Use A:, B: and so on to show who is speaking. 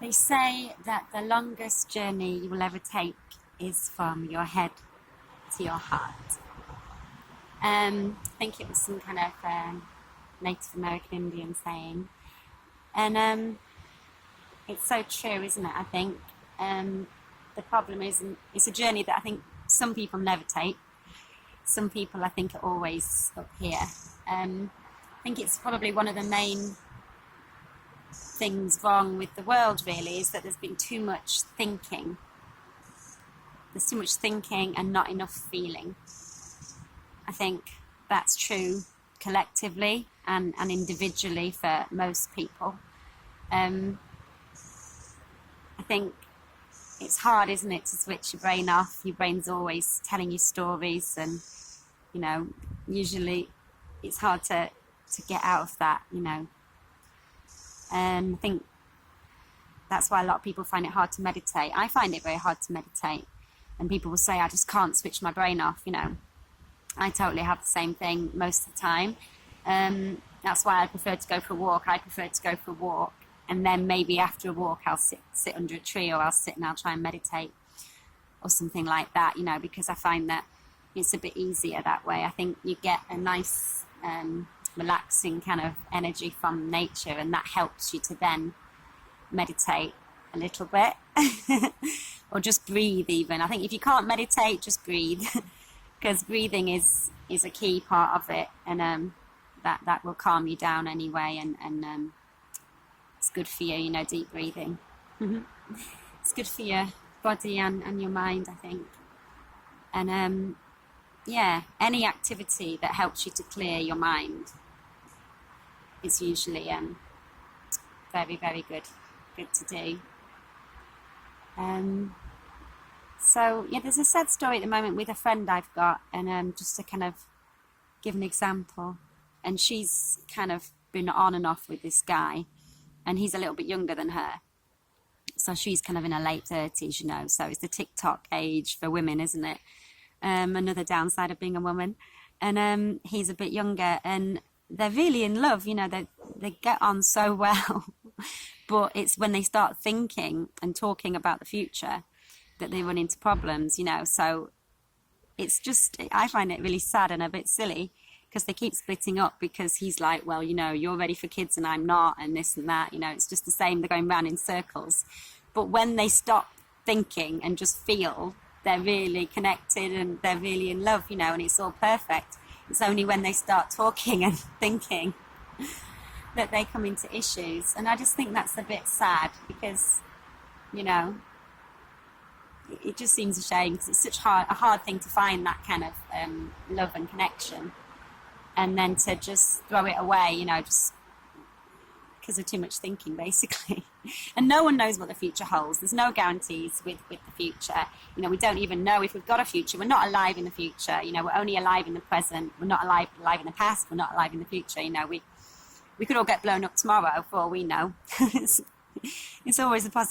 A: They say that the longest journey you will ever take is from your head to your heart. I think it was some kind of Native American Indian saying. And it's so true, isn't it? I think the problem is it's a journey that I think some people never take. Some people, I think, are always up here. I think it's probably one of the main things wrong with the world, really, is that there's been too much thinking. There's too much thinking and not enough feeling. I think that's true collectively and individually for most people. I think it's hard, isn't it, to switch your brain off. Your brain's always telling you stories, and usually it's hard to get out of that. I think that's why a lot of people find it hard to meditate. I find it very hard to meditate, and people will say I just can't switch my brain off. I totally have the same thing most of the time. That's why I prefer to go for a walk. And then maybe after a walk I'll sit under a tree, or I'll sit and I'll try and meditate or something like that, because I find that it's a bit easier that way. I think you get a nice relaxing kind of energy from nature, and that helps you to then meditate a little bit or just breathe even. I think if you can't meditate, just breathe because breathing is a key part of it, and that will calm you down anyway, and it's good for you, deep breathing. It's good for your body and your mind, I think. And any activity that helps you to clear your mind is usually very, very good to do. So there's a sad story at the moment with a friend I've got, and just to kind of give an example, and she's kind of been on and off with this guy, and he's a little bit younger than her. So she's kind of in her late 30s, so it's the TikTok age for women, isn't it? Another downside of being a woman. And he's a bit younger, and they're really in love, they get on so well. But it's when they start thinking and talking about the future that they run into problems, So it's just, I find it really sad and a bit silly, because they keep splitting up because he's like, well, you're ready for kids and I'm not, and this and that, it's just the same. They're going round in circles. But when they stop thinking and just feel, they're really connected and they're really in love, and it's all perfect. It's only when they start talking and thinking that they come into issues. And I just think that's a bit sad, because, it just seems a shame, because it's such a hard thing to find, that kind of love and connection. And then to just throw it away, just because of too much thinking, basically. And no one knows what the future holds. There's no guarantees with the future. We don't even know if we've got a future. We're not alive in the future. We're only alive in the present. We're not alive in the past. We're not alive in the future. We could all get blown up tomorrow for all we know. It's always a